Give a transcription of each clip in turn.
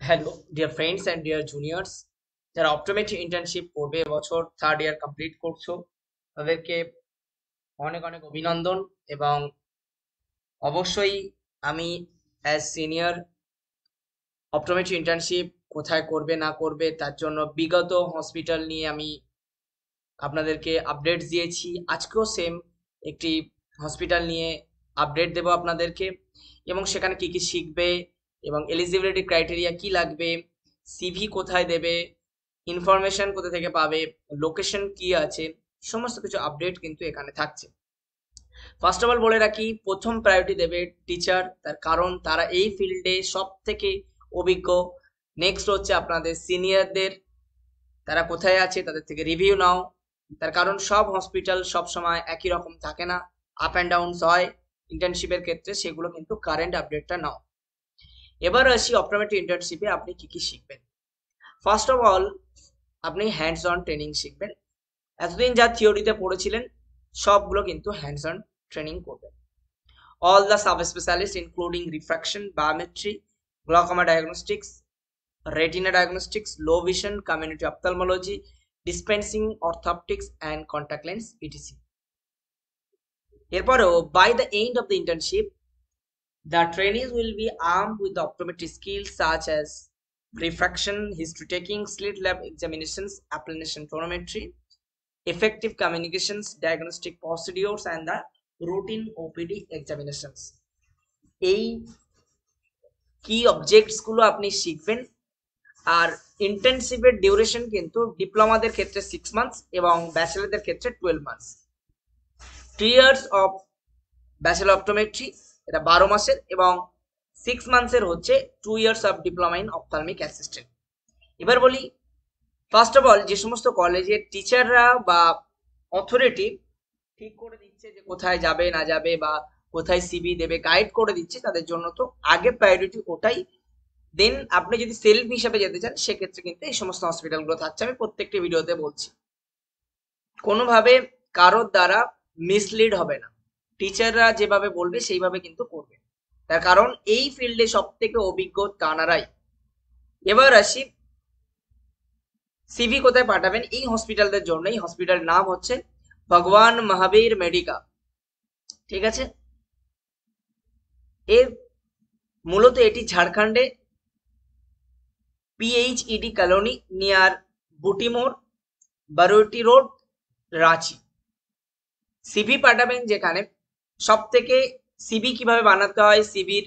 Hello dear friends and deer juniors, যারা optometry internship করবে এবছর থার্ড ইয়ার কমপ্লিট করছো, তাদেরকে অনেক অনেক অভিনন্দন। এবং অবশ্যই আমি অ্যাজ সিনিয়র অপটোমেট্রি ইন্টার্নশিপ কোথায় করবে না করবে তার জন্য বিগত হসপিটাল নিয়ে আমি আপনাদেরকে আপডেটস দিয়েছি। আজকেও সেম একটি হসপিটাল নিয়ে আপডেট দেবো আপনাদেরকে, এবং সেখানে কি কি শিখবে এবং এলিজিবিলিটি ক্রাইটেরিয়া কি লাগবে, সিভি কোথায় দেবে, ইনফরমেশন কোথা থেকে পাবে, লোকেশন কি আছে, সমস্ত কিছু আপডেট কিন্তু এখানে থাকছে। ফার্স্ট অফ অল বলে রাখি, প্রথম প্রায়োরিটি দেবে টিচার, তার কারণ তারা এই ফিল্ডে সব থেকে অভিজ্ঞ। নেক্সট হচ্ছে আপনাদের সিনিয়রদের, তারা কোথায় আছে তাদের থেকে রিভিউ নাও, তার কারণ সব হসপিটাল সব সময় একই রকম থাকে না, আপ অ্যান্ড ডাউনস হয় ইন্টার্নশিপের ক্ষেত্রে, সেগুলো কিন্তু কারেন্ট আপডেটটা নাও। এবার আসি অপটোমেট্রি ইন্টার্নশিপে আপনি কি কি শিখবেন। ফার্স্ট অফ অল আপনি হ্যান্ডস অন ট্রেনিং শিখবেন। এতদিন যা থিওরিতে পড়েছিলেন সবগুলো কিন্তু হ্যান্ডস অন ট্রেনিং করবেন। All the sub specialist including refraction, biometry, glaucoma diagnostics, retina diagnostics, low vision, community ophthalmology, dispensing orthoptics and contact lens etc. এরপরেও by the end of the internship the trainees will be armed with the optometry skills such as refraction, history taking, slit lab examinations, application photometry, effective communications, diagnostic procedures and the routine OPD examinations. এই কি objects গুলো আপনি শিখবেন। আর ইন্টার্নশিপের duration কিন্তু ডিপ্লোমাদের ক্ষেত্রে 6 months এবং ব্যাচেলরদের ক্ষেত্রে 12 months. 3 years of bachelor optometry, এটা 12 মাসের, এবং 6 মান্থসের হচ্ছে 2 years of diploma in ophthalmic assistant. এবার বলি, ফার্স্ট অফ অল যে সমস্ত কলেজের টিচাররা বা অথরিটি ঠিক করে দিচ্ছে যে কোথায় যাবে না যাবে বা কোথায় সিবি দেবে, গাইড করে দিচ্ছে, তাদের জন্য তো আগে প্রায়োরিটি ওটাই। দেন আপনি যদি সেলফ হিসাবে যেতে চান সেক্ষেত্রে কিন্তু এই সমস্ত হসপিটালগুলো থাকছে, আমি প্রত্যেকটি ভিডিওতে বলছি। কোনোভাবে কারোর দ্বারা মিসলিড হবে না, টিচাররা যেভাবে বলবে সেইভাবে কিন্তু করবে, তার কারণ এই ফিল্ডে সব থেকে অভিজ্ঞ তানারাই। এবার আসি সিভি কোথায় পাঠাবেন এই হসপিটালদের জন্য। এই হসপিটালের নাম হচ্ছে ভগবান মহাবীর মেডিকা, ঠিক আছে। এর মূলত এটি ঝাড়খণ্ডে PHED কলোনি নিয়ার বুটিমোর, বারোটি রোড, রাঁচি। সিভি পাঠাবেন যেখানে, সব থেকে সিভি কিভাবে বানাতে হয়, সিভির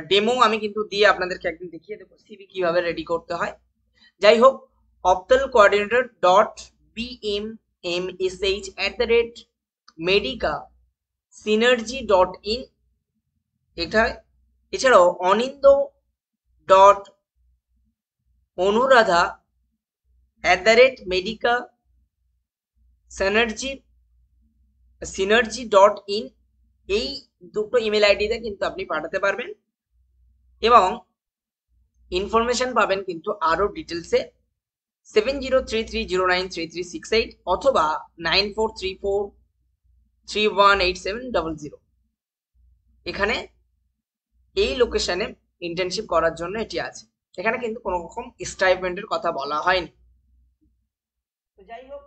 ডেমো আমি কিন্তু দিয়ে আপনাদেরকে একদিন দেখিয়ে দেবো সিভি কিভাবে রেডি করতে হয়। যাই হোক, অপটাল কোঅর্ডিনেটর ডট bmmsh@medica-synergy.in, এটা এছাড়াও অনিন্দ ডট অনুরাধা @medica synergy.in, এই দুটো ইমেল আইডিতে কিন্তু আপনি পাঠাতে পারবেন, এবং ইনফরমেশন পাবেন কিন্তু আরো ডিটেলসে 7033093368 অথবা 9434318700। এখানে এই লোকেশনে ইন্টার্নশিপ করার জন্য এটি আছে। এখানে কিন্তু কোনো রকম স্টাইপেন্ডের কথা বলা হয়নি। যাই হোক,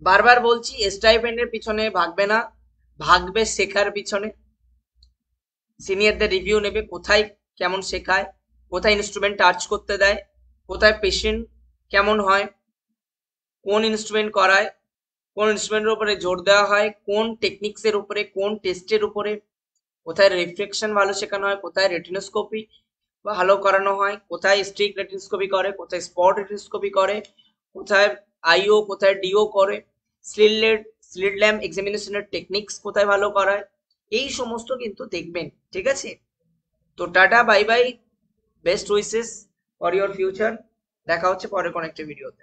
বারবার বলছি, স্টাইপেন্ডের পিছনে ভাগবে না, ভাগবে শেখার পিছনে। সিনিয়রদের রিভিউ নেবে, কোথায় কেমন শেখায়, কোথায় ইনস্ট্রুমেন্ট টাচ করতে দেয়, কোথায় পেশেন্ট কেমন হয়, কোন ইনস্ট্রুমেন্ট করায়, কোন ইনস্ট্রুমেন্টের উপরে জোর দেওয়া হয়, কোন টেকনিক্সের উপরে, কোন টেস্টের উপরে, কোথায় রিফ্লেকশন ভালো শেখানো হয়, কোথায় রেটিনোস্কোপি ভালো করানো হয়, কোথায় স্ট্রিক রেটিনোস্কোপি করে, কোথায় স্পট রেটিনোস্কোপি করে, কোথায় আইও, কোথায় ডিও করে, স্লিট ল্যাম্প এক্সামিনেশনের টেকনিক্স কোথায় ভালো করায়, এই সমস্ত কিন্তু দেখবেন, ঠিক আছে। তো tata, bye bye, best wishes for your future. দেখা হচ্ছে পরে কোনো একটা ভিডিওতে।